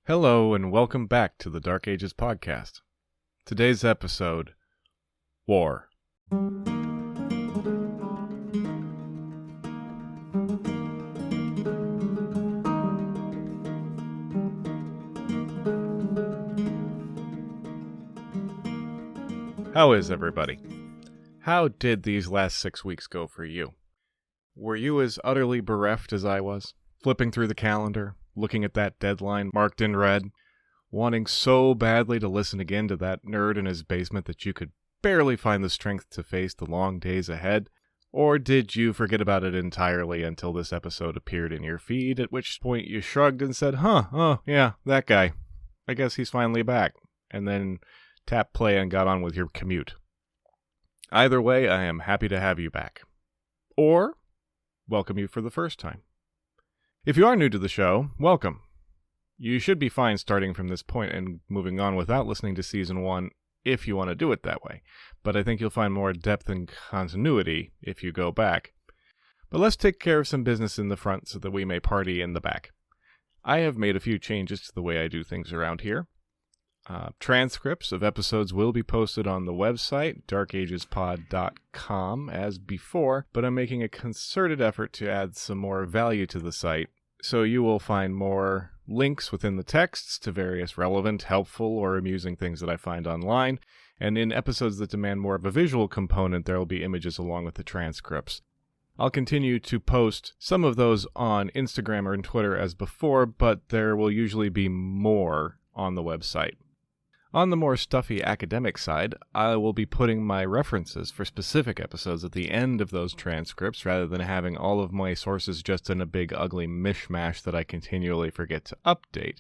Hello and welcome back to the Dark Ages podcast. Today's episode, War. How is everybody? How did these last 6 weeks go for you? Were you as utterly bereft as I was? Flipping through the calendar, looking at that deadline marked in red, wanting so badly to listen again to that nerd in his basement that you could barely find the strength to face the long days ahead? Or did you forget about it entirely until this episode appeared in your feed, at which point you shrugged and said, oh yeah, that guy. I guess he's finally back. And then tapped play and got on with your commute. Either way, I am happy to have you back. Or welcome you for the first time. If you are new to the show, welcome. You should be fine starting from this point and moving on without listening to Season 1 if you want to do it that way, but I think you'll find more depth and continuity if you go back. But let's take care of some business in the front so that we may party in the back. I have made a few changes to the way I do things around here. Transcripts of episodes will be posted on the website, darkagespod.com, as before, but I'm making a concerted effort to add some more value to the site, so you will find more links within the texts to various relevant, helpful, or amusing things that I find online, and in episodes that demand more of a visual component, there will be images along with the transcripts. I'll continue to post some of those on Instagram or Twitter as before, but there will usually be more on the website. On the more stuffy academic side, I will be putting my references for specific episodes at the end of those transcripts rather than having all of my sources just in a big ugly mishmash that I continually forget to update,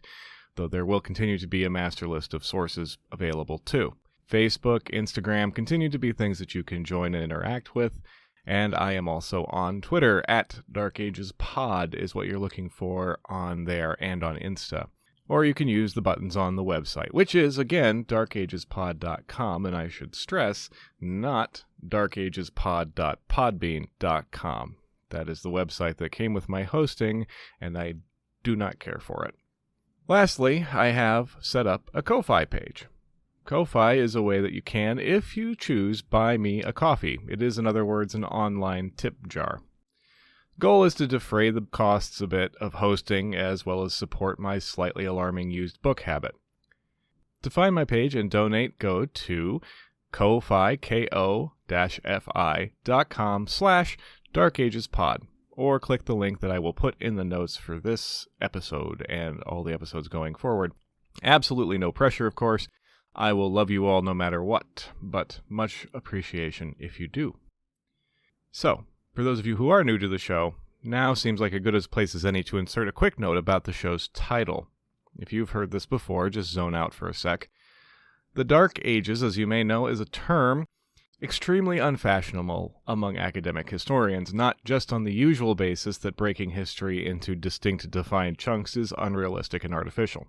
though there will continue to be a master list of sources available too. Facebook, Instagram continue to be things that you can join and interact with, and I am also on Twitter at DarkAgesPod is what you're looking for on there and on Insta. Or you can use the buttons on the website, which is, again, darkagespod.com, and I should stress, not darkagespod.podbean.com. That is the website that came with my hosting, and I do not care for it. Lastly, I have set up a Ko-Fi page. Ko-Fi is a way that you can, if you choose, buy me a coffee. It is, in other words, an online tip jar. Goal is to defray the costs a bit of hosting as well as support my slightly alarming used book habit. To find my page and donate, go to ko-fi, ko-fi.com/darkagespod or click the link that I will put in the notes for this episode and all the episodes going forward. Absolutely no pressure, of course. I will love you all no matter what, but much appreciation if you do. So, for those of you who are new to the show, now seems like a good as place as any to insert a quick note about the show's title. If you've heard this before, just zone out for a sec. The Dark Ages, as you may know, is a term extremely unfashionable among academic historians, not just on the usual basis that breaking history into distinct defined chunks is unrealistic and artificial.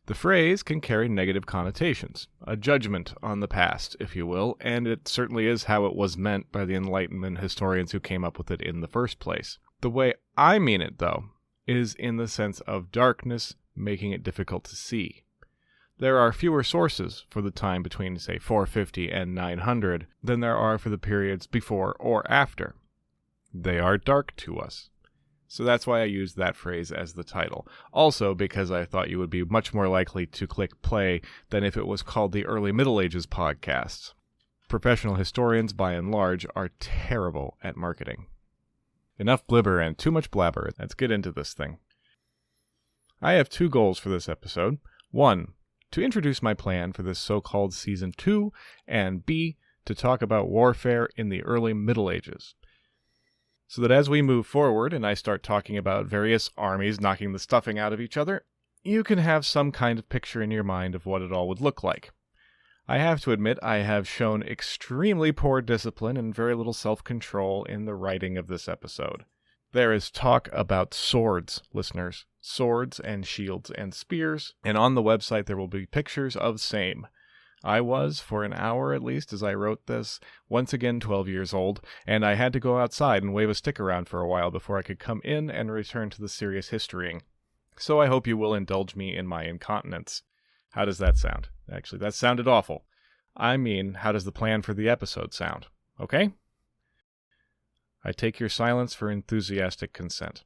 The phrase can carry negative connotations, a judgment on the past, if you will, and it certainly is how it was meant by the Enlightenment historians who came up with it in the first place. The way I mean it, though, is in the sense of darkness making it difficult to see. There are fewer sources for the time between, say, 450 and 900 than there are for the periods before or after. They are dark to us. So that's why I used that phrase as the title. Also because I thought you would be much more likely to click play than if it was called the Early Middle Ages podcast. Professional historians, by and large, are terrible at marketing. Enough blibber and too much blabber. Let's get into this thing. I have 2 goals for this episode. 1, to introduce my plan for this so-called Season 2, and B, to talk about warfare in the early Middle Ages. So that as we move forward and I start talking about various armies knocking the stuffing out of each other, you can have some kind of picture in your mind of what it all would look like. I have to admit I have shown extremely poor discipline and very little self-control in the writing of this episode. There is talk about swords, listeners. Swords and shields and spears, and on the website there will be pictures of same. I was, for an hour at least as I wrote this, once again 12 years old, and I had to go outside and wave a stick around for a while before I could come in and return to the serious historying. So I hope you will indulge me in my incontinence. How does that sound? Actually, that sounded awful. I mean, how does the plan for the episode sound? Okay? I take your silence for enthusiastic consent.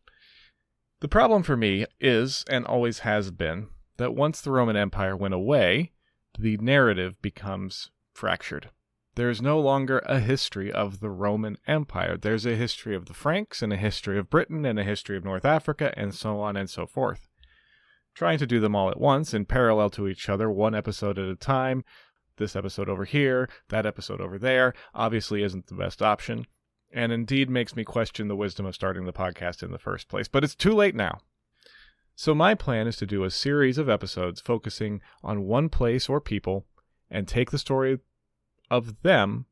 The problem for me is, and always has been, that once the Roman Empire went away, the narrative becomes fractured. There is no longer a history of the Roman Empire. There's a history of the Franks, and a history of Britain, and a history of North Africa, and so on and so forth. Trying to do them all at once, in parallel to each other, one episode at a time, this episode over here, that episode over there, obviously isn't the best option, and indeed makes me question the wisdom of starting the podcast in the first place. But it's too late now. So my plan is to do a series of episodes focusing on one place or people, and take the story of them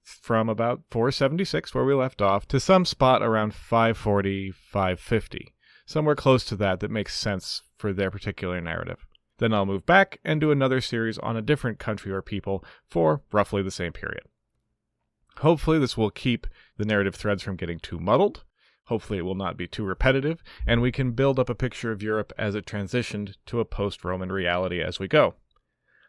from about 476, where we left off, to some spot around 540, 550. Somewhere close to that makes sense for their particular narrative. Then I'll move back and do another series on a different country or people for roughly the same period. Hopefully this will keep the narrative threads from getting too muddled. Hopefully it will not be too repetitive, and we can build up a picture of Europe as it transitioned to a post-Roman reality as we go.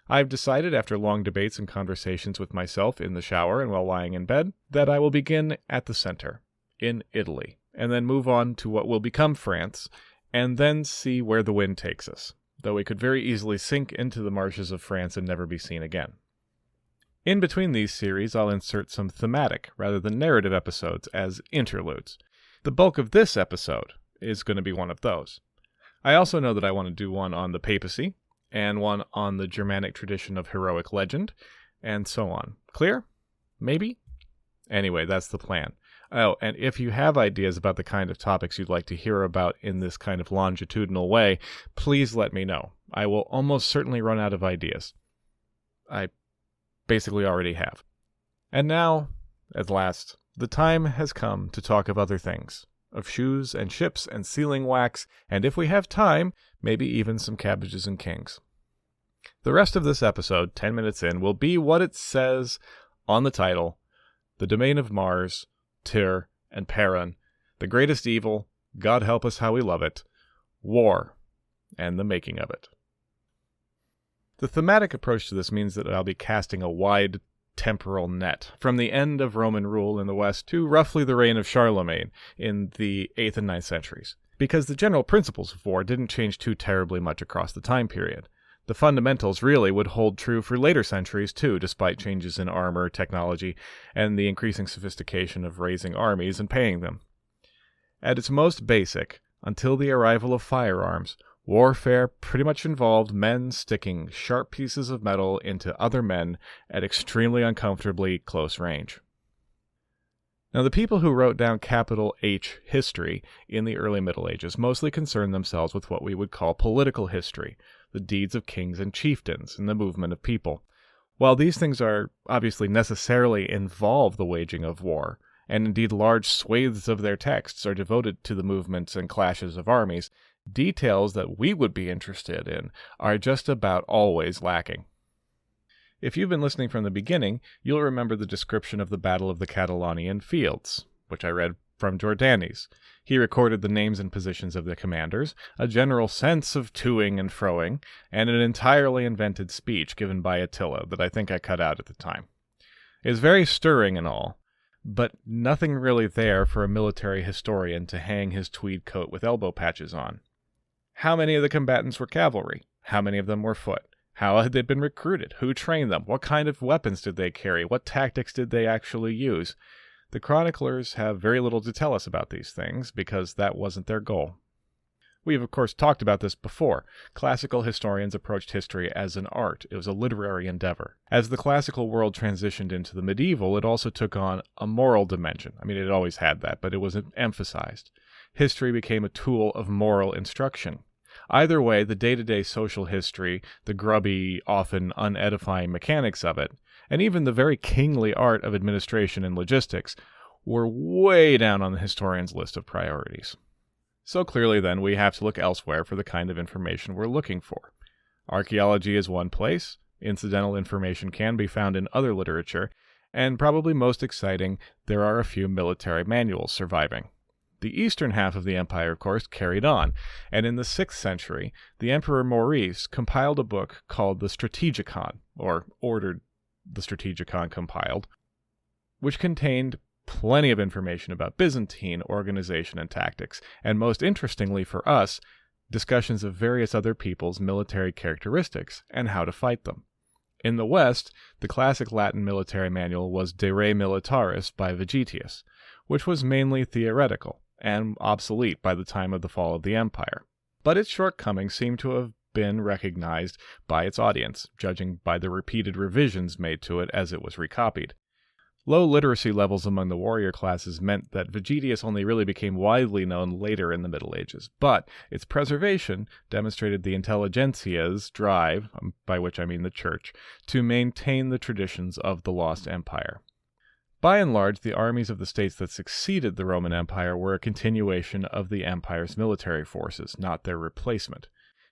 I've decided, after long debates and conversations with myself in the shower and while lying in bed, that I will begin at the center, in Italy, and then move on to what will become France, and then see where the wind takes us, though we could very easily sink into the marshes of France and never be seen again. In between these series, I'll insert some thematic, rather than narrative episodes as interludes. The bulk of this episode is going to be one of those. I also know that I want to do one on the papacy, and one on the Germanic tradition of heroic legend, and so on. Clear? Maybe? Anyway, that's the plan. Oh, and if you have ideas about the kind of topics you'd like to hear about in this kind of longitudinal way, please let me know. I will almost certainly run out of ideas. I basically already have. And now, at last, the time has come to talk of other things. Of shoes and ships and sealing wax, and if we have time, maybe even some cabbages and kings. The rest of this episode, 10 minutes in, will be what it says on the title: The Domain of Mars, Tyr, and Perun, the greatest evil, God help us how we love it, war, and the making of it. The thematic approach to this means that I'll be casting a wide temporal net, from the end of Roman rule in the West to roughly the reign of Charlemagne in the 8th and 9th centuries, because the general principles of war didn't change too terribly much across the time period. The fundamentals really would hold true for later centuries too, despite changes in armor, technology, and the increasing sophistication of raising armies and paying them. At its most basic, until the arrival of firearms, warfare pretty much involved men sticking sharp pieces of metal into other men at extremely uncomfortably close range. Now, the people who wrote down capital H history in the early Middle Ages mostly concerned themselves with what we would call political history, the deeds of kings and chieftains, and the movement of people. While these things are obviously necessarily involve the waging of war, and indeed large swathes of their texts are devoted to the movements and clashes of armies, details that we would be interested in are just about always lacking. If you've been listening from the beginning, you'll remember the description of the Battle of the Catalonian Fields, which I read from Jordanes. He recorded the names and positions of the commanders, a general sense of toing and froing, and an entirely invented speech given by Attila that I think I cut out at the time. It is very stirring and all, but nothing really there for a military historian to hang his tweed coat with elbow patches on. How many of the combatants were cavalry? How many of them were foot? How had they been recruited? Who trained them? What kind of weapons did they carry? What tactics did they actually use? The chroniclers have very little to tell us about these things, because that wasn't their goal. We've, of course, talked about this before. Classical historians approached history as an art. It was a literary endeavor. As the classical world transitioned into the medieval, it also took on a moral dimension. I mean, it always had that, but it was emphasized. History became a tool of moral instruction. Either way, the day-to-day social history, the grubby, often unedifying mechanics of it, and even the very kingly art of administration and logistics, were way down on the historian's list of priorities. So clearly then, we have to look elsewhere for the kind of information we're looking for. Archaeology is one place, incidental information can be found in other literature, and probably most exciting, there are a few military manuals surviving. The eastern half of the empire, of course, carried on, and in the 6th century, the Emperor Maurice compiled a book called the Strategicon, or ordered the Strategicon compiled, which contained plenty of information about Byzantine organization and tactics, and most interestingly for us, discussions of various other people's military characteristics and how to fight them. In the West, the classic Latin military manual was De Re Militaris by Vegetius, which was mainly theoretical and obsolete by the time of the fall of the empire. But its shortcomings seem to have been recognized by its audience, judging by the repeated revisions made to it as it was recopied. Low literacy levels among the warrior classes meant that Vegetius only really became widely known later in the Middle Ages, but its preservation demonstrated the intelligentsia's drive, by which I mean the church, to maintain the traditions of the lost empire. By and large, the armies of the states that succeeded the Roman Empire were a continuation of the empire's military forces, not their replacement.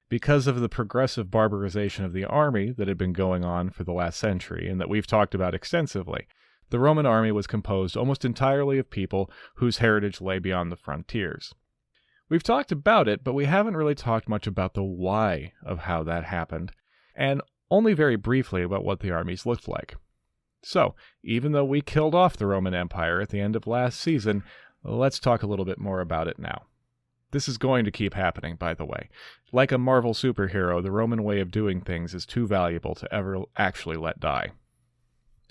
Because of the progressive barbarization of the army that had been going on for the last century, and that we've talked about extensively, the Roman army was composed almost entirely of people whose heritage lay beyond the frontiers. We've talked about it, but we haven't really talked much about the why of how that happened, and only very briefly about what the armies looked like. So, even though we killed off the Roman Empire at the end of last season, let's talk a little bit more about it now. This is going to keep happening, by the way. Like a Marvel superhero, the Roman way of doing things is too valuable to ever actually let die.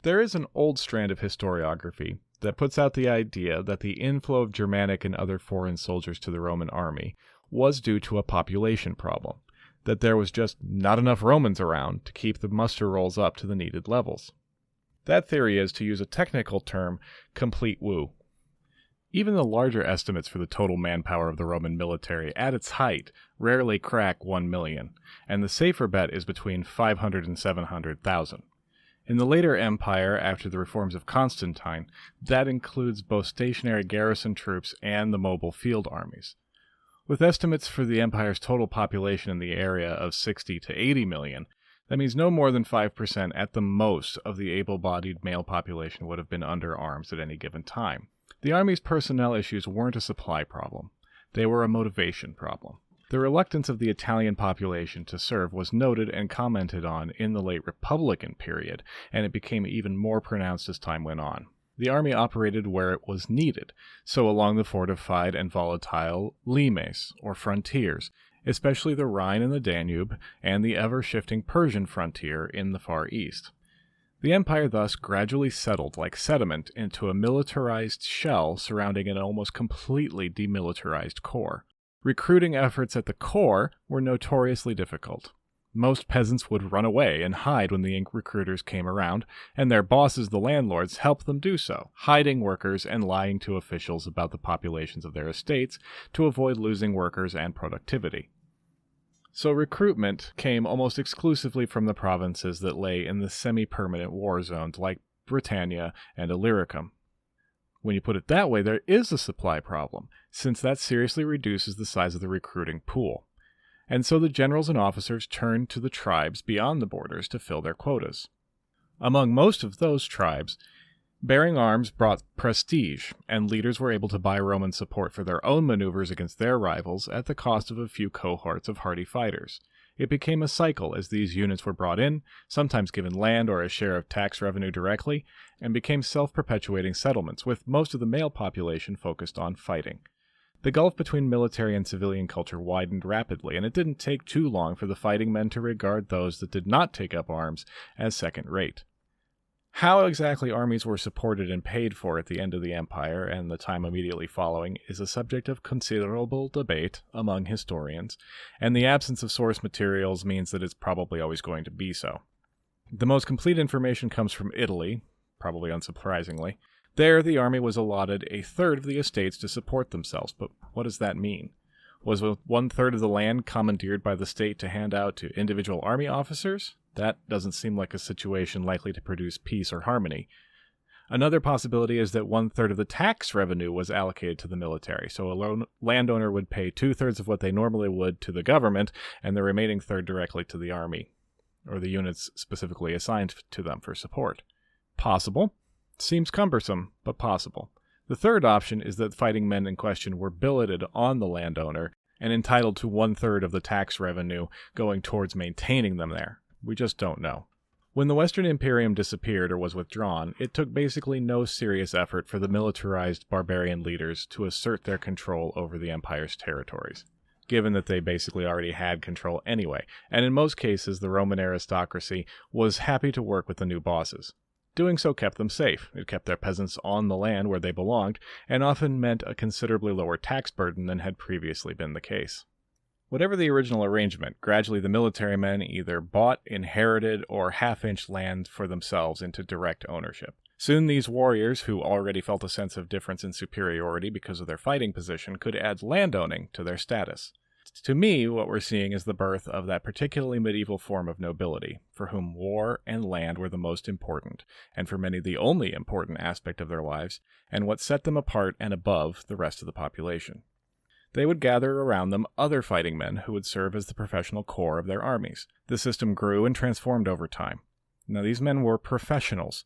There is an old strand of historiography that puts out the idea that the inflow of Germanic and other foreign soldiers to the Roman army was due to a population problem, that there was just not enough Romans around to keep the muster rolls up to the needed levels. That theory is, to use a technical term, complete woo. Even the larger estimates for the total manpower of the Roman military at its height rarely crack 1 million, and the safer bet is between 500 and 700,000. In the later empire, after the reforms of Constantine, that includes both stationary garrison troops and the mobile field armies. With estimates for the empire's total population in the area of 60 to 80 million, that means no more than 5% at the most of the able-bodied male population would have been under arms at any given time. The army's personnel issues weren't a supply problem. They were a motivation problem. The reluctance of the Italian population to serve was noted and commented on in the late Republican period, and it became even more pronounced as time went on. The army operated where it was needed, so along the fortified and volatile limes, or frontiers, especially the Rhine and the Danube, and the ever-shifting Persian frontier in the Far East. The empire thus gradually settled like sediment into a militarized shell surrounding an almost completely demilitarized core. Recruiting efforts at the core were notoriously difficult. Most peasants would run away and hide when the recruiters came around, and their bosses, the landlords, helped them do so, hiding workers and lying to officials about the populations of their estates to avoid losing workers and productivity. So recruitment came almost exclusively from the provinces that lay in the semi-permanent war zones like Britannia and Illyricum. When you put it that way, there is a supply problem, since that seriously reduces the size of the recruiting pool. And so the generals and officers turned to the tribes beyond the borders to fill their quotas. Among most of those tribes, bearing arms brought prestige, and leaders were able to buy Roman support for their own maneuvers against their rivals at the cost of a few cohorts of hardy fighters. It became a cycle as these units were brought in, sometimes given land or a share of tax revenue directly, and became self-perpetuating settlements, with most of the male population focused on fighting. The gulf between military and civilian culture widened rapidly, and it didn't take too long for the fighting men to regard those that did not take up arms as second-rate. How exactly armies were supported and paid for at the end of the empire and the time immediately following is a subject of considerable debate among historians, and the absence of source materials means that it's probably always going to be so. The most complete information comes from Italy, probably unsurprisingly. There, the army was allotted a third of the estates to support themselves, but what does that mean? Was 1/3 of the land commandeered by the state to hand out to individual army officers? That doesn't seem like a situation likely to produce peace or harmony. Another possibility is that 1/3 of the tax revenue was allocated to the military, so a landowner would pay 2/3 of what they normally would to the government, and the remaining third directly to the army, or the units specifically assigned to them for support. Possible. Seems cumbersome, but possible. The third option is that fighting men in question were billeted on the landowner and entitled to 1/3 of the tax revenue going towards maintaining them there. We just don't know. When the Western Imperium disappeared or was withdrawn, it took basically no serious effort for the militarized barbarian leaders to assert their control over the Empire's territories, given that they basically already had control anyway, and in most cases the Roman aristocracy was happy to work with the new bosses. Doing so kept them safe. It kept their peasants on the land where they belonged, and often meant a considerably lower tax burden than had previously been the case. Whatever the original arrangement, gradually the military men either bought, inherited, or half-inched land for themselves into direct ownership. Soon these warriors, who already felt a sense of difference and superiority because of their fighting position, could add landowning to their status. To me, what we're seeing is the birth of that particularly medieval form of nobility, for whom war and land were the most important, and for many the only important aspect of their lives, and what set them apart and above the rest of the population. They would gather around them other fighting men who would serve as the professional core of their armies. The system grew and transformed over time. Now, these men were professionals,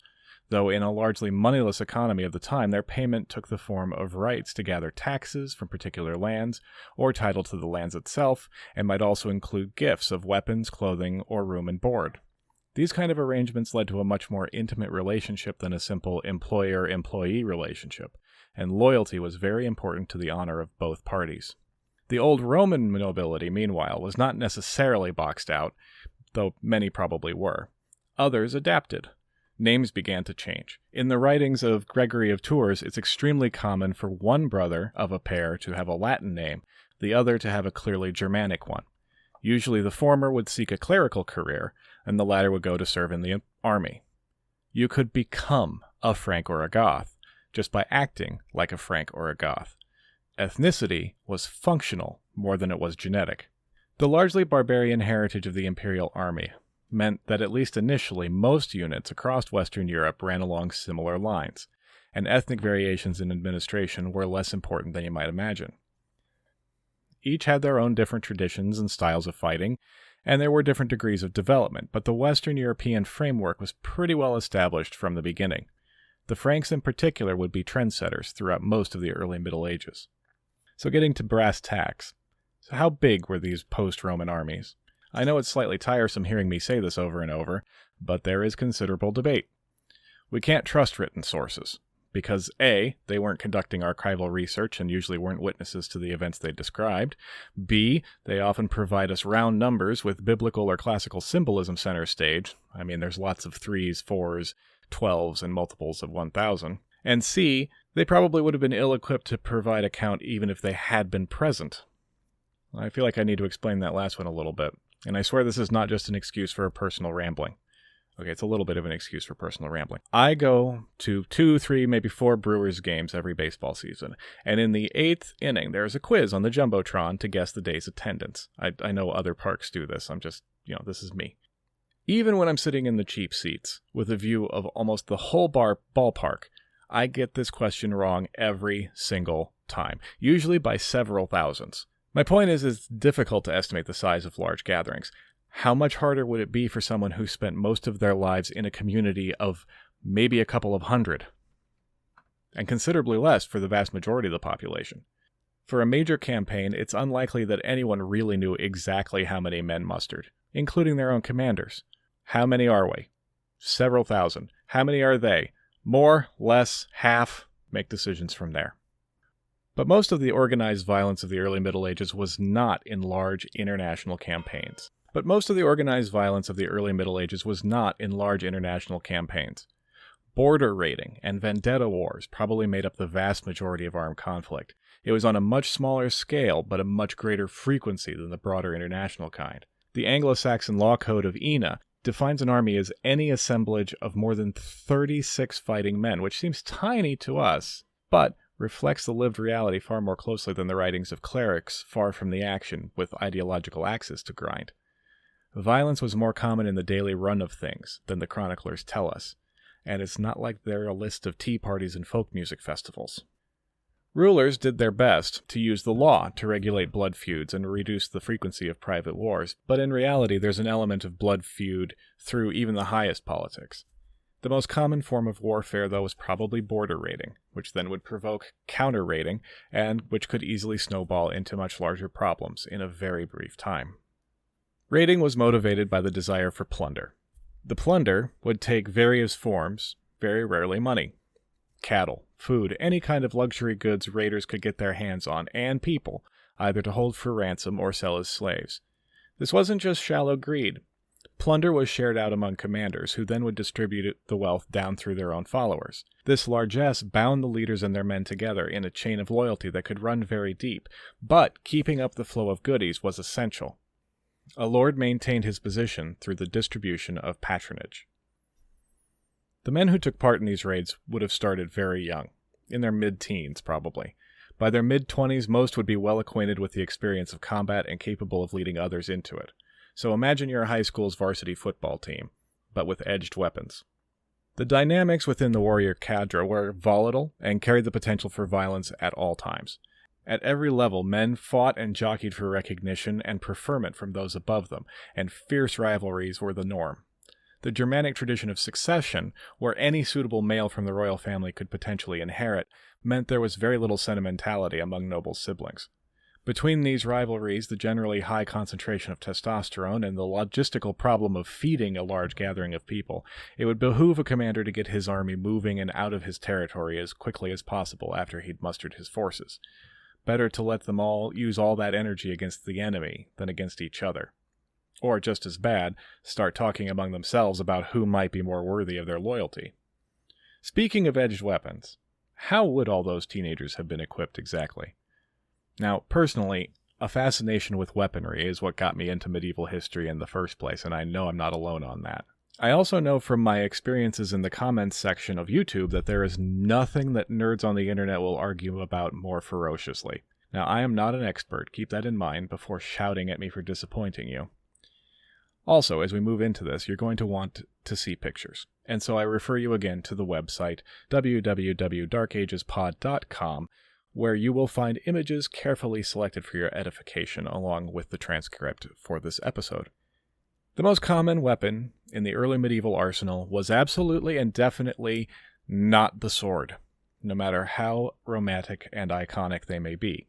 though in a largely moneyless economy of the time, their payment took the form of rights to gather taxes from particular lands, or title to the lands itself, and might also include gifts of weapons, clothing, or room and board. These kind of arrangements led to a much more intimate relationship than a simple employer-employee relationship, and loyalty was very important to the honor of both parties. The old Roman nobility, meanwhile, was not necessarily boxed out, though many probably were. Others adapted. Names began to change. In the writings of Gregory of Tours, it's extremely common for one brother of a pair to have a Latin name, the other to have a clearly Germanic one. Usually the former would seek a clerical career, and the latter would go to serve in the army. You could become a Frank or a Goth, just by acting like a Frank or a Goth. Ethnicity was functional more than it was genetic. The largely barbarian heritage of the imperial army meant that at least initially most units across Western Europe ran along similar lines, and ethnic variations in administration were less important than you might imagine. Each had their own different traditions and styles of fighting, and there were different degrees of development, but the Western European framework was pretty well established from the beginning. The Franks in particular would be trendsetters throughout most of the early Middle Ages. So getting to brass tacks. So how big were these post-Roman armies? I know it's slightly tiresome hearing me say this over and over, but there is considerable debate. We can't trust written sources, because A, they weren't conducting archival research and usually weren't witnesses to the events they described. B, they often provide us round numbers with biblical or classical symbolism center stage. I mean, there's lots of 3s, 4s, 12s, and multiples of 1,000. And C, they probably would have been ill-equipped to provide account even if they had been present. I feel like I need to explain that last one a little bit. And I swear this is not just an excuse for personal rambling. Okay, it's a little bit of an excuse for personal rambling. I go to 2, 3, maybe 4 Brewers games every baseball season, and in the 8th inning, there's a quiz on the Jumbotron to guess the day's attendance. I know other parks do this. I'm just, this is me. Even when I'm sitting in the cheap seats, with a view of almost the whole ballpark, I get this question wrong every single time, usually by several thousands. My point is, it's difficult to estimate the size of large gatherings. How much harder would it be for someone who spent most of their lives in a community of maybe a couple of hundred? And considerably less for the vast majority of the population. For a major campaign, it's unlikely that anyone really knew exactly how many men mustered, including their own commanders. How many are we? Several thousand. How many are they? More, less, half? Make decisions from there. But most of the organized violence of the early Middle Ages was not in large international campaigns. Border raiding and vendetta wars probably made up the vast majority of armed conflict. It was on a much smaller scale, but a much greater frequency than the broader international kind. The Anglo-Saxon law code of Ina defines an army as any assemblage of more than 36 fighting men, which seems tiny to us, but reflects the lived reality far more closely than the writings of clerics far from the action with ideological axes to grind. Violence was more common in the daily run of things than the chroniclers tell us, and it's not like they're a list of tea parties and folk music festivals. Rulers did their best to use the law to regulate blood feuds and reduce the frequency of private wars, but in reality there's an element of blood feud through even the highest politics. The most common form of warfare, though, was probably border raiding, which then would provoke counter-raiding, and which could easily snowball into much larger problems in a very brief time. Raiding was motivated by the desire for plunder. The plunder would take various forms, very rarely money. Cattle, food, any kind of luxury goods raiders could get their hands on, and people, either to hold for ransom or sell as slaves. This wasn't just shallow greed. Plunder was shared out among commanders, who then would distribute the wealth down through their own followers. This largesse bound the leaders and their men together in a chain of loyalty that could run very deep, but keeping up the flow of goodies was essential. A lord maintained his position through the distribution of patronage. The men who took part in these raids would have started very young, in their mid-teens probably. By their mid-20s, most would be well acquainted with the experience of combat and capable of leading others into it. So imagine your high school's varsity football team, but with edged weapons. The dynamics within the warrior cadre were volatile and carried the potential for violence at all times. At every level, men fought and jockeyed for recognition and preferment from those above them, and fierce rivalries were the norm. The Germanic tradition of succession, where any suitable male from the royal family could potentially inherit, meant there was very little sentimentality among noble siblings. Between these rivalries, the generally high concentration of testosterone, and the logistical problem of feeding a large gathering of people, it would behoove a commander to get his army moving and out of his territory as quickly as possible after he'd mustered his forces. Better to let them all use all that energy against the enemy than against each other. Or, just as bad, start talking among themselves about who might be more worthy of their loyalty. Speaking of edged weapons, how would all those teenagers have been equipped exactly? Now, personally, a fascination with weaponry is what got me into medieval history in the first place, and I know I'm not alone on that. I also know from my experiences in the comments section of YouTube that there is nothing that nerds on the internet will argue about more ferociously. Now, I am not an expert, keep that in mind before shouting at me for disappointing you. Also, as we move into this, you're going to want to see pictures, and so I refer you again to the website www.darkagespod.com, where you will find images carefully selected for your edification along with the transcript for this episode. The most common weapon in the early medieval arsenal was absolutely and definitely not the sword, no matter how romantic and iconic they may be.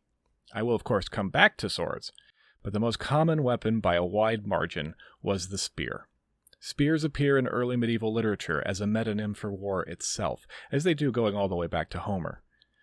I will of course come back to swords, but the most common weapon by a wide margin was the spear. Spears appear in early medieval literature as a metonym for war itself, as they do going all the way back to Homer.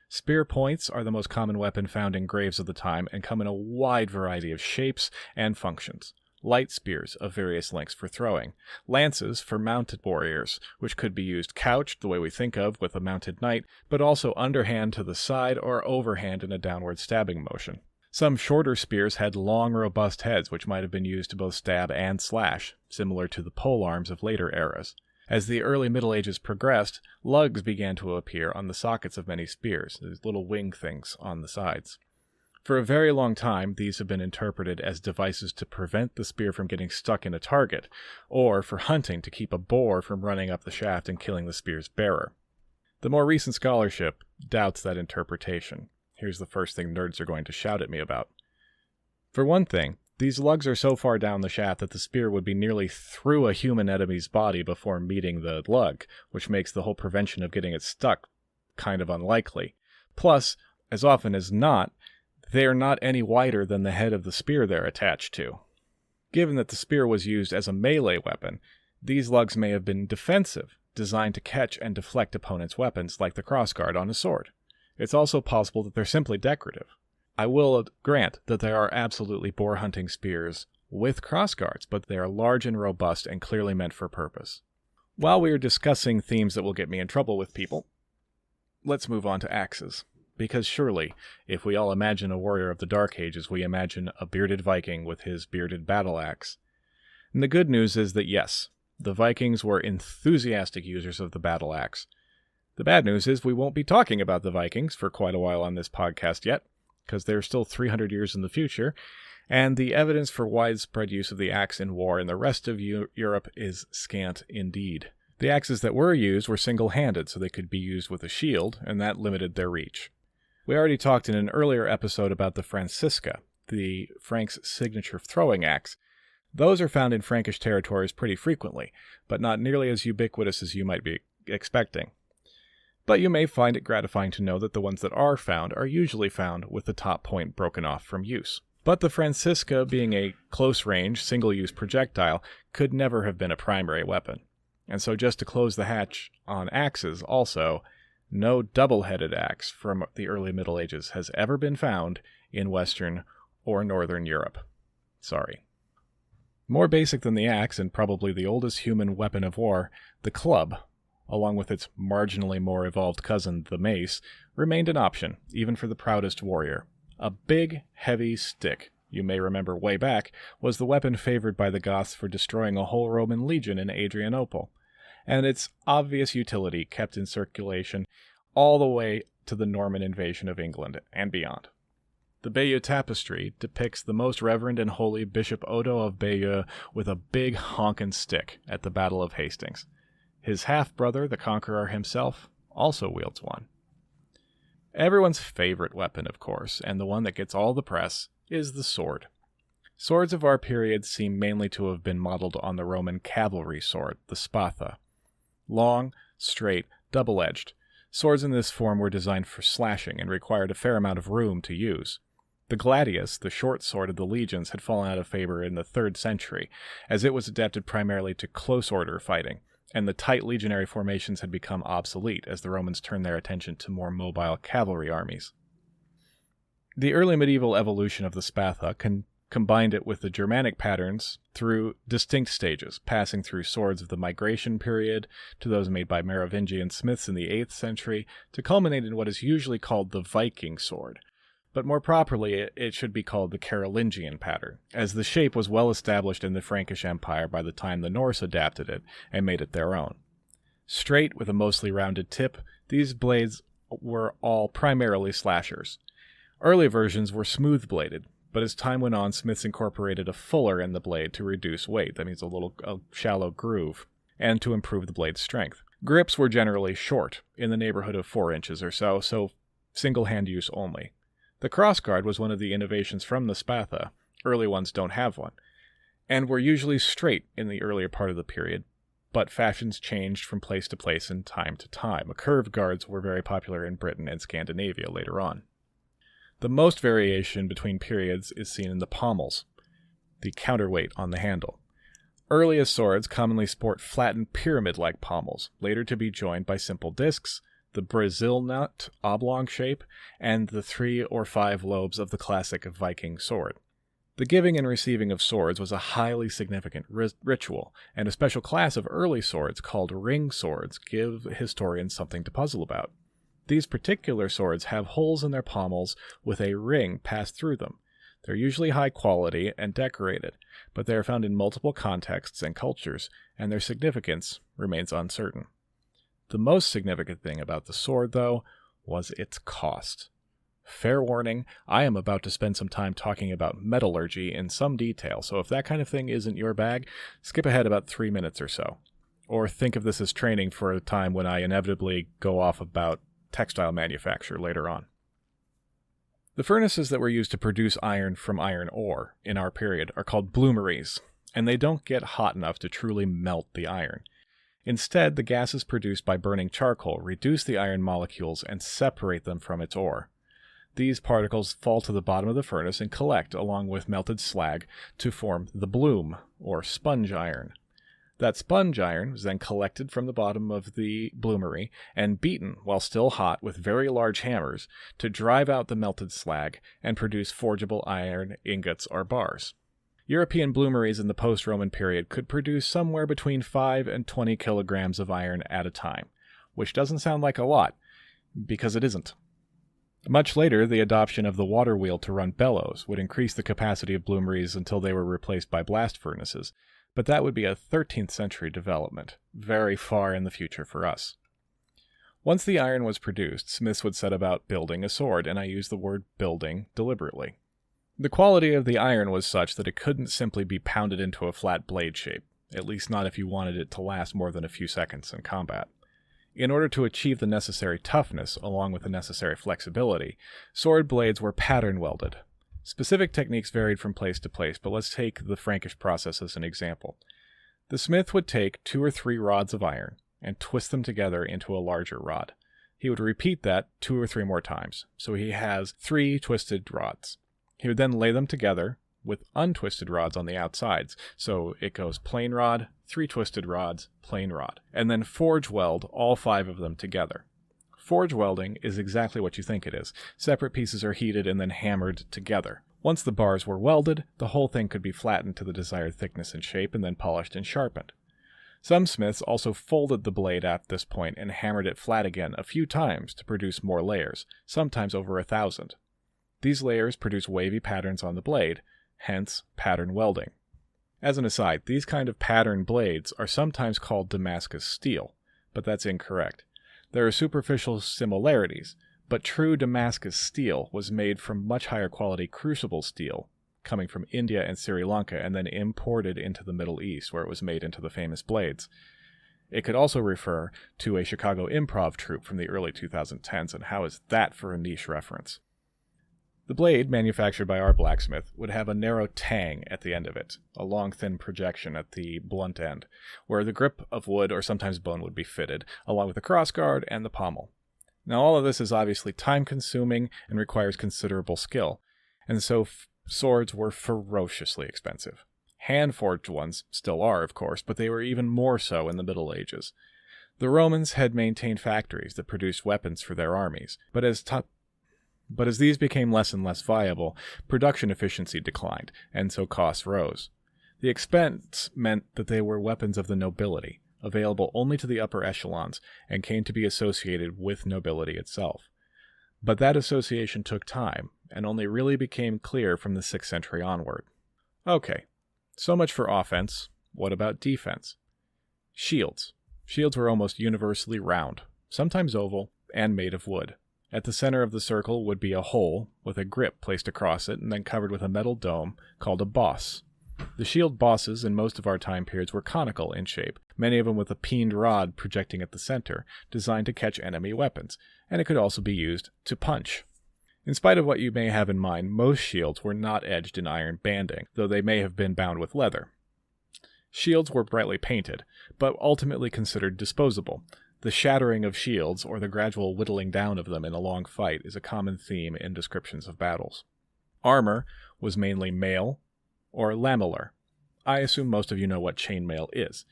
Spear points are the most common weapon found in graves of the time and come in a wide variety of shapes and functions. Light spears of various lengths for throwing, lances for mounted warriors, which could be used couched the way we think of with a mounted knight, but also underhand to the side or overhand in a downward stabbing motion. Some shorter spears had long, robust heads which might have been used to both stab and slash, similar to the polearms of later eras. As the early Middle Ages progressed, lugs began to appear on the sockets of many spears, these little wing things on the sides. For a very long time, these have been interpreted as devices to prevent the spear from getting stuck in a target, or for hunting to keep a boar from running up the shaft and killing the spear's bearer. The more recent scholarship doubts that interpretation. Here's the first thing nerds are going to shout at me about. For one thing, these lugs are so far down the shaft that the spear would be nearly through a human enemy's body before meeting the lug, which makes the whole prevention of getting it stuck kind of unlikely. Plus, as often as not, they are not any wider than the head of the spear they're attached to. Given that the spear was used as a melee weapon, these lugs may have been defensive, designed to catch and deflect opponents' weapons like the crossguard on a sword. It's also possible that they're simply decorative. I will grant that there are absolutely boar hunting spears with crossguards, but they are large and robust and clearly meant for purpose. While we are discussing themes that will get me in trouble with people, let's move on to axes. Because surely, if we all imagine a warrior of the Dark Ages, we imagine a bearded Viking with his bearded battle axe. And the good news is that yes, the Vikings were enthusiastic users of the battle axe. The bad news is we won't be talking about the Vikings for quite a while on this podcast yet, because they're still 300 years in the future, and the evidence for widespread use of the axe in war in the rest of Europe is scant indeed. The axes that were used were single-handed, so they could be used with a shield, and that limited their reach. We already talked in an earlier episode about the Francisca, the Frank's signature throwing axe, Those are found in Frankish territories pretty frequently, but not nearly as ubiquitous as you might be expecting. But you may find it gratifying to know that the ones that are found are usually found with the top point broken off from use. But the Francisca, being a close-range, single-use projectile, could never have been a primary weapon. And so just to close the hatch on axes also, no double-headed axe from the early Middle Ages has ever been found in Western or Northern Europe. Sorry. More basic than the axe, and probably the oldest human weapon of war, the club, along with its marginally more evolved cousin, the mace, remained an option, even for the proudest warrior. A big, heavy stick, you may remember way back, was the weapon favored by the Goths for destroying a whole Roman legion in Adrianople, and its obvious utility kept in circulation all the way to the Norman invasion of England and beyond. The Bayeux Tapestry depicts the most reverend and holy Bishop Odo of Bayeux with a big honkin' stick at the Battle of Hastings. His half-brother, the Conqueror himself, also wields one. Everyone's favorite weapon, of course, and the one that gets all the press, is the sword. Swords of our period seem mainly to have been modeled on the Roman cavalry sword, the spatha. Long, straight, double-edged. Swords in this form were designed for slashing and required a fair amount of room to use. The gladius, the short sword of the legions, had fallen out of favor in the 3rd century, as it was adapted primarily to close-order fighting, and the tight legionary formations had become obsolete as the Romans turned their attention to more mobile cavalry armies. The early medieval evolution of the spatha combined it with the Germanic patterns through distinct stages, passing through swords of the Migration period to those made by Merovingian smiths in the 8th century to culminate in what is usually called the Viking sword. But more properly, it should be called the Carolingian pattern, as the shape was well established in the Frankish Empire by the time the Norse adapted it and made it their own. Straight with a mostly rounded tip, these blades were all primarily slashers. Early versions were smooth-bladed, but as time went on, smiths incorporated a fuller in the blade to reduce weight, that means a shallow groove, and to improve the blade's strength. Grips were generally short, in the neighborhood of 4 inches or so single-hand use only. The crossguard was one of the innovations from the spatha. Early ones don't have one, and were usually straight in the earlier part of the period, but fashions changed from place to place and time to time. Curved guards were very popular in Britain and Scandinavia later on. The most variation between periods is seen in the pommels, the counterweight on the handle. Earliest swords commonly sport flattened pyramid-like pommels, later to be joined by simple discs, the Brazil nut oblong shape, and the 3 or 5 lobes of the classic Viking sword. The giving and receiving of swords was a highly significant ritual, and a special class of early swords called ring swords give historians something to puzzle about. These particular swords have holes in their pommels with a ring passed through them. They're usually high quality and decorated, but they are found in multiple contexts and cultures, and their significance remains uncertain. The most significant thing about the sword, though, was its cost. Fair warning, I am about to spend some time talking about metallurgy in some detail, so if that kind of thing isn't your bag, skip ahead about 3 minutes or so. Or think of this as training for a time when I inevitably go off about textile manufacture later on. The furnaces that were used to produce iron from iron ore in our period are called bloomeries, and they don't get hot enough to truly melt the iron. Instead, the gases produced by burning charcoal reduce the iron molecules and separate them from its ore. These particles fall to the bottom of the furnace and collect along with melted slag to form the bloom, or sponge iron. That sponge iron was then collected from the bottom of the bloomery and beaten while still hot with very large hammers to drive out the melted slag and produce forgeable iron ingots or bars. European bloomeries in the post-Roman period could produce somewhere between 5 and 20 kilograms of iron at a time, which doesn't sound like a lot, because it isn't. Much later, the adoption of the water wheel to run bellows would increase the capacity of bloomeries until they were replaced by blast furnaces, but that would be a 13th century development, very far in the future for us. Once the iron was produced, smiths would set about building a sword, and I use the word building deliberately. The quality of the iron was such that it couldn't simply be pounded into a flat blade shape, at least not if you wanted it to last more than a few seconds in combat. In order to achieve the necessary toughness, along with the necessary flexibility, sword blades were pattern welded. Specific techniques varied from place to place, but let's take the Frankish process as an example. The smith would take 2 or 3 rods of iron and twist them together into a larger rod. He would repeat that 2 or 3 more times, so he has 3 twisted rods. He would then lay them together with untwisted rods on the outsides, so it goes plain rod, 3 twisted rods, plain rod, and then forge weld all 5 of them together. Forge welding is exactly what you think it is. Separate pieces are heated and then hammered together. Once the bars were welded, the whole thing could be flattened to the desired thickness and shape and then polished and sharpened. Some smiths also folded the blade at this point and hammered it flat again a few times to produce more layers, sometimes over 1,000. These layers produce wavy patterns on the blade, hence pattern welding. As an aside, these kind of pattern blades are sometimes called Damascus steel, but that's incorrect. There are superficial similarities, but true Damascus steel was made from much higher quality crucible steel, coming from India and Sri Lanka and then imported into the Middle East, where it was made into the famous blades. It could also refer to a Chicago improv troupe from the early 2010s, and how is that for a niche reference? The blade, manufactured by our blacksmith, would have a narrow tang at the end of it, a long thin projection at the blunt end, where the grip of wood or sometimes bone would be fitted, along with the crossguard and the pommel. Now all of this is obviously time-consuming and requires considerable skill, and so swords were ferociously expensive. Hand-forged ones still are, of course, but they were even more so in the Middle Ages. The Romans had maintained factories that produced weapons for their armies, but as these became less and less viable, production efficiency declined, and so costs rose. The expense meant that they were weapons of the nobility, available only to the upper echelons, and came to be associated with nobility itself. But that association took time, and only really became clear from the 6th century onward. Okay, so much for offense. What about defense? Shields. Shields were almost universally round, sometimes oval, and made of wood. At the center of the circle would be a hole with a grip placed across it and then covered with a metal dome called a boss. The shield bosses in most of our time periods were conical in shape, many of them with a peened rod projecting at the center, designed to catch enemy weapons, and it could also be used to punch. In spite of what you may have in mind, most shields were not edged in iron banding, though they may have been bound with leather. Shields were brightly painted, but ultimately considered disposable. The shattering of shields, or the gradual whittling down of them in a long fight, is a common theme in descriptions of battles. Armor was mainly mail or lamellar. I assume most of you know what chainmail is.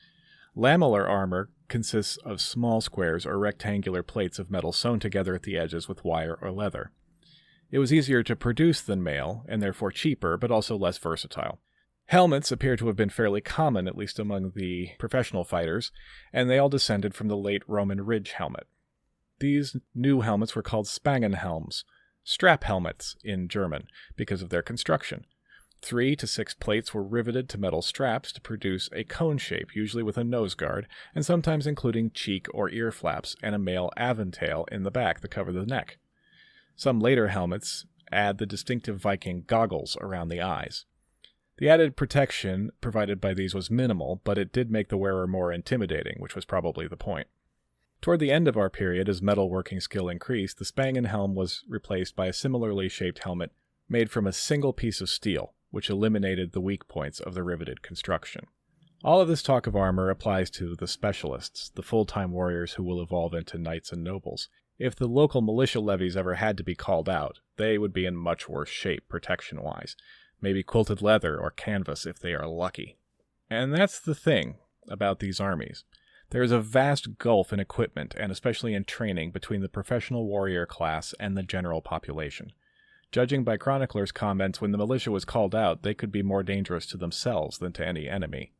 Lamellar armor consists of small squares or rectangular plates of metal sewn together at the edges with wire or leather. It was easier to produce than mail, and therefore cheaper, but also less versatile. Helmets appear to have been fairly common, at least among the professional fighters, and they all descended from the late Roman ridge helmet. These new helmets were called Spangenhelms, strap helmets in German, because of their construction. 3 to 6 plates were riveted to metal straps to produce a cone shape, usually with a nose guard, and sometimes including cheek or ear flaps and a male aventail in the back that cover the neck. Some later helmets add the distinctive Viking goggles around the eyes. The added protection provided by these was minimal, but it did make the wearer more intimidating, which was probably the point. Toward the end of our period, as metalworking skill increased, the Spangenhelm was replaced by a similarly shaped helmet made from a single piece of steel, which eliminated the weak points of the riveted construction. All of this talk of armor applies to the specialists, the full-time warriors who will evolve into knights and nobles. If the local militia levies ever had to be called out, they would be in much worse shape protection-wise. Maybe quilted leather or canvas if they are lucky. And that's the thing about these armies. There is a vast gulf in equipment, and especially in training, between the professional warrior class and the general population. Judging by chroniclers' comments, when the militia was called out, they could be more dangerous to themselves than to any enemy.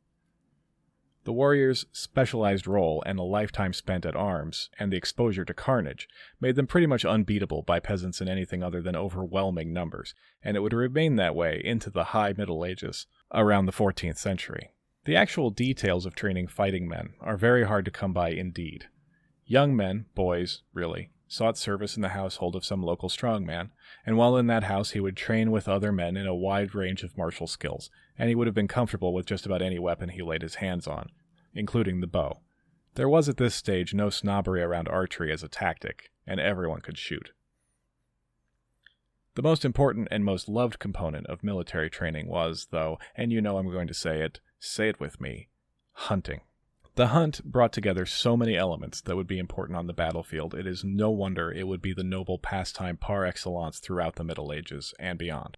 The warrior's specialized role and a lifetime spent at arms, and the exposure to carnage, made them pretty much unbeatable by peasants in anything other than overwhelming numbers, and it would remain that way into the high Middle Ages, around the 14th century. The actual details of training fighting men are very hard to come by indeed. Young men, boys, really, sought service in the household of some local strongman, and while in that house he would train with other men in a wide range of martial skills, and he would have been comfortable with just about any weapon he laid his hands on, including the bow. There was at this stage no snobbery around archery as a tactic, and everyone could shoot. The most important and most loved component of military training was, though, and you know I'm going to say it with me, hunting. The hunt brought together so many elements that would be important on the battlefield, it is no wonder it would be the noble pastime par excellence throughout the Middle Ages and beyond.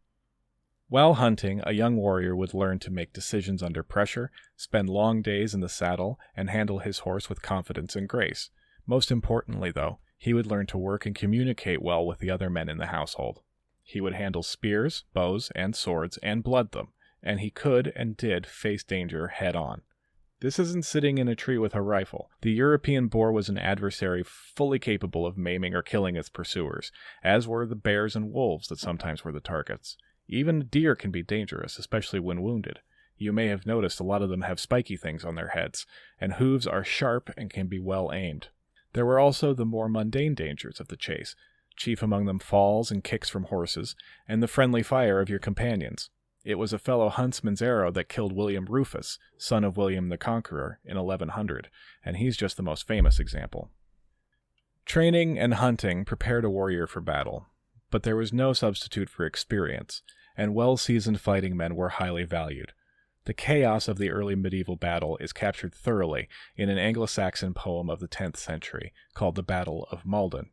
While hunting, a young warrior would learn to make decisions under pressure, spend long days in the saddle, and handle his horse with confidence and grace. Most importantly, though, he would learn to work and communicate well with the other men in the household. He would handle spears, bows, and swords, and blood them, and he could and did face danger head on. This isn't sitting in a tree with a rifle. The European boar was an adversary fully capable of maiming or killing its pursuers, as were the bears and wolves that sometimes were the targets. Even deer can be dangerous, especially when wounded. You may have noticed a lot of them have spiky things on their heads, and hooves are sharp and can be well aimed. There were also the more mundane dangers of the chase, chief among them falls and kicks from horses, and the friendly fire of your companions. It was a fellow huntsman's arrow that killed William Rufus, son of William the Conqueror, in 1100, and he's just the most famous example. Training and hunting prepared a warrior for battle, but there was no substitute for experience, and well-seasoned fighting men were highly valued. The chaos of the early medieval battle is captured thoroughly in an Anglo-Saxon poem of the 10th century called the Battle of Maldon.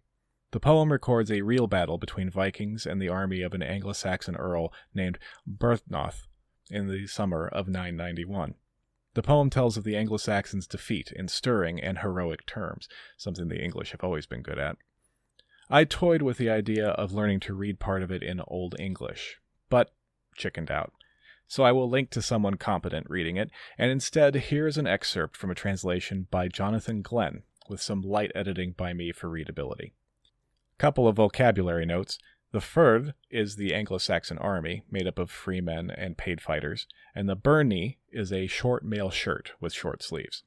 The poem records a real battle between Vikings and the army of an Anglo-Saxon earl named Byrhtnoth in the summer of 991. The poem tells of the Anglo-Saxons' defeat in stirring and heroic terms, something the English have always been good at. I toyed with the idea of learning to read part of it in Old English, but chickened out. So I will link to someone competent reading it, and instead here is an excerpt from a translation by Jonathan Glenn, with some light editing by me for readability. Couple of vocabulary notes. The fyrd is the Anglo-Saxon army, made up of free men and paid fighters, and the byrnie is a short male shirt with short sleeves.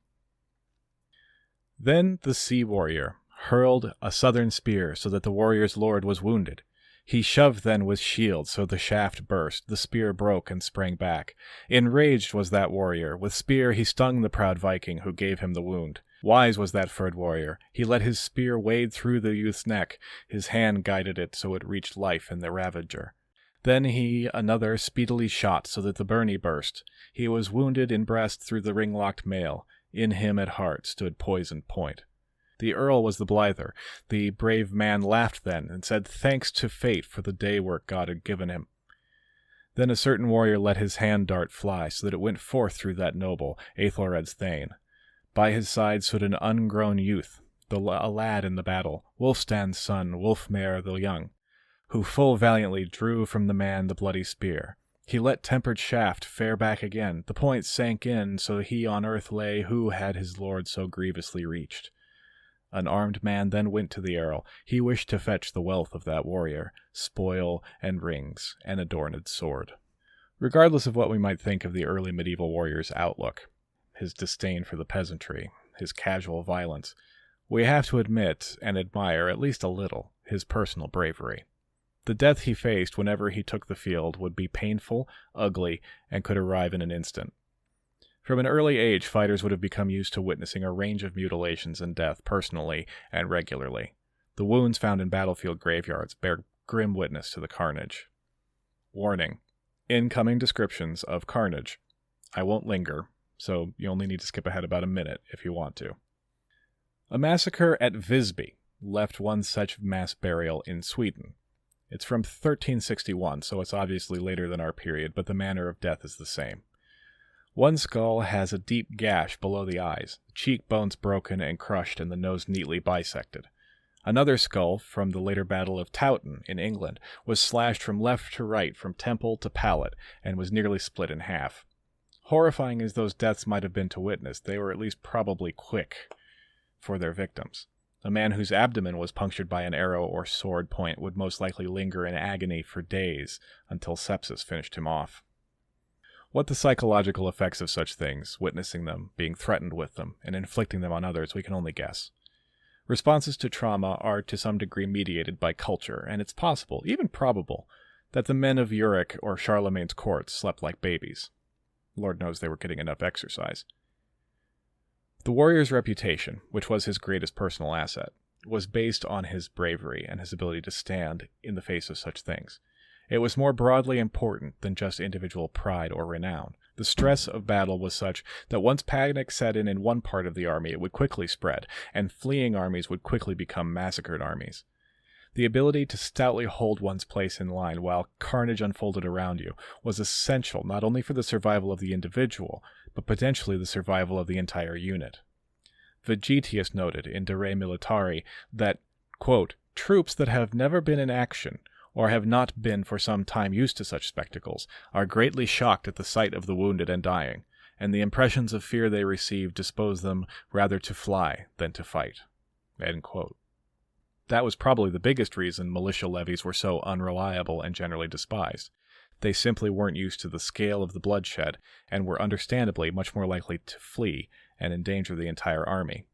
Then the sea warrior hurled a southern spear so that the warrior's lord was wounded. He shoved then with shield so the shaft burst, the spear broke and sprang back. Enraged was that warrior, with spear he stung the proud Viking who gave him the wound. Wise was that fyrd warrior, he let his spear wade through the youth's neck, his hand guided it so it reached life in the ravager. Then he another speedily shot so that the byrnie burst. He was wounded in breast through the ring-locked mail, in him at heart stood poisoned point. The earl was the blither. The brave man laughed then, and said thanks to fate for the day work God had given him. Then a certain warrior let his hand dart fly, so that it went forth through that noble, Aethelred's thane. By his side stood an ungrown youth, a lad in the battle, Wulfstan's son, Wulfmare the young, who full valiantly drew from the man the bloody spear. He let tempered shaft fare back again, the point sank in, so he on earth lay who had his lord so grievously reached. An armed man then went to the earl. He wished to fetch the wealth of that warrior, spoil and rings, and adorned sword. Regardless of what we might think of the early medieval warrior's outlook, his disdain for the peasantry, his casual violence, we have to admit and admire, at least a little, his personal bravery. The death he faced whenever he took the field would be painful, ugly, and could arrive in an instant. From an early age, fighters would have become used to witnessing a range of mutilations and death personally and regularly. The wounds found in battlefield graveyards bear grim witness to the carnage. Warning: incoming descriptions of carnage. I won't linger, so you only need to skip ahead about a minute if you want to. A massacre at Visby left one such mass burial in Sweden. It's from 1361, so it's obviously later than our period, but the manner of death is the same. One skull has a deep gash below the eyes, the cheekbones broken and crushed and the nose neatly bisected. Another skull, from the later Battle of Towton in England, was slashed from left to right, from temple to palate, and was nearly split in half. Horrifying as those deaths might have been to witness, they were at least probably quick for their victims. A man whose abdomen was punctured by an arrow or sword point would most likely linger in agony for days until sepsis finished him off. What the psychological effects of such things, witnessing them, being threatened with them, and inflicting them on others, we can only guess. Responses to trauma are to some degree mediated by culture, and it's possible, even probable, that the men of Uric or Charlemagne's court slept like babies. Lord knows they were getting enough exercise. The warrior's reputation, which was his greatest personal asset, was based on his bravery and his ability to stand in the face of such things. It was more broadly important than just individual pride or renown. The stress of battle was such that once panic set in one part of the army, it would quickly spread, and fleeing armies would quickly become massacred armies. The ability to stoutly hold one's place in line while carnage unfolded around you was essential not only for the survival of the individual, but potentially the survival of the entire unit. Vegetius noted in De Re Militari that, quote, troops that have never been in action, or have not been for some time used to such spectacles, are greatly shocked at the sight of the wounded and dying, and the impressions of fear they receive dispose them rather to fly than to fight. End quote. That was probably the biggest reason militia levies were so unreliable and generally despised. They simply weren't used to the scale of the bloodshed, and were understandably much more likely to flee and endanger the entire army.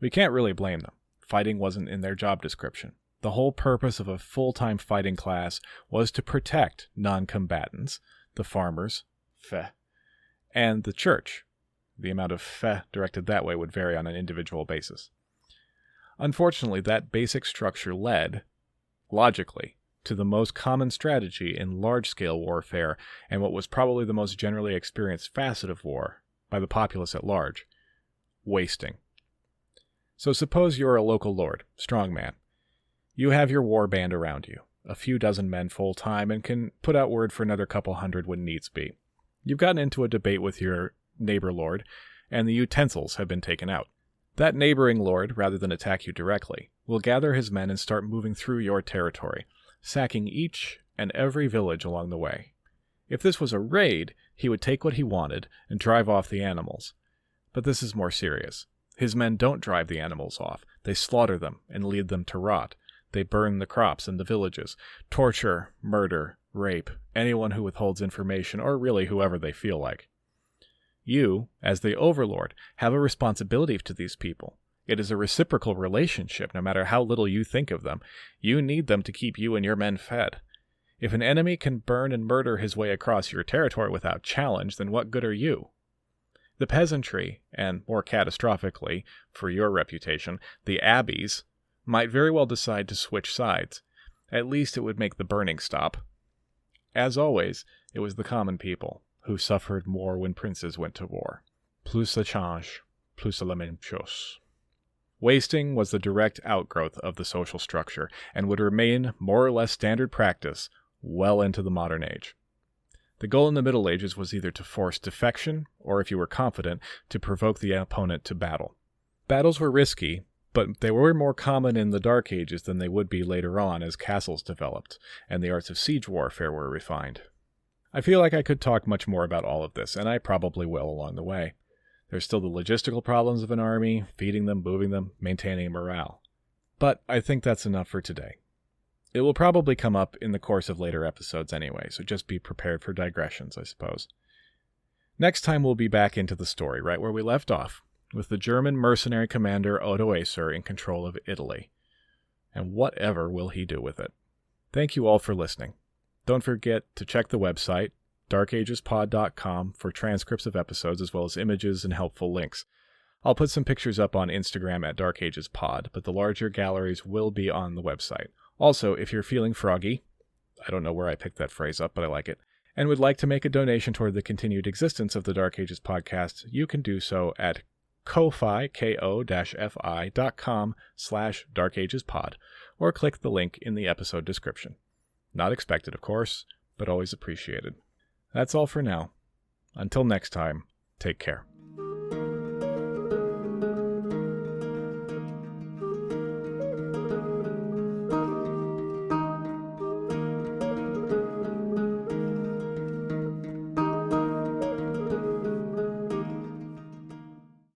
We can't really blame them. Fighting wasn't in their job description. The whole purpose of a full-time fighting class was to protect non-combatants, the farmers, feh, and the church. The amount of feh directed that way would vary on an individual basis. Unfortunately, that basic structure led, logically, to the most common strategy in large-scale warfare and what was probably the most generally experienced facet of war by the populace at large: wasting. So suppose you're a local lord, strongman. You have your war band around you, a few dozen men full-time, and can put out word for another couple hundred when needs be. You've gotten into a debate with your neighbor lord, and the utensils have been taken out. That neighboring lord, rather than attack you directly, will gather his men and start moving through your territory, sacking each and every village along the way. If this was a raid, he would take what he wanted and drive off the animals. But this is more serious. His men don't drive the animals off. They slaughter them and lead them to rot. They burn the crops in the villages, torture, murder, rape anyone who withholds information, or really whoever they feel like. You, as the overlord, have a responsibility to these people. It is a reciprocal relationship, no matter how little you think of them. You need them to keep you and your men fed. If an enemy can burn and murder his way across your territory without challenge, then what good are you? The peasantry, and more catastrophically, for your reputation, the abbeys, might very well decide to switch sides. At least it would make the burning stop. As always, it was the common people who suffered more when princes went to war. Plus ça change, plus la même chose. Wasting was the direct outgrowth of the social structure, and would remain more or less standard practice well into the modern age. The goal in the Middle Ages was either to force defection, or if you were confident, to provoke the opponent to battle. Battles were risky, but they were more common in the Dark Ages than they would be later on as castles developed, and the arts of siege warfare were refined. I feel like I could talk much more about all of this, and I probably will along the way. There's still the logistical problems of an army, feeding them, moving them, maintaining morale. But I think that's enough for today. It will probably come up in the course of later episodes anyway, so just be prepared for digressions, I suppose. Next time we'll be back into the story, right where we left off, with the German mercenary commander Odoacer in control of Italy. And whatever will he do with it? Thank you all for listening. Don't forget to check the website, darkagespod.com, for transcripts of episodes as well as images and helpful links. I'll put some pictures up on Instagram at darkagespod, but the larger galleries will be on the website. Also, if you're feeling froggy, I don't know where I picked that phrase up, but I like it, and would like to make a donation toward the continued existence of the Dark Ages podcast, you can do so at ko-fi, ko-fi.com/darkagespod, or click the link in the episode description. Not expected, of course, but always appreciated. That's all for now. Until next time, take care.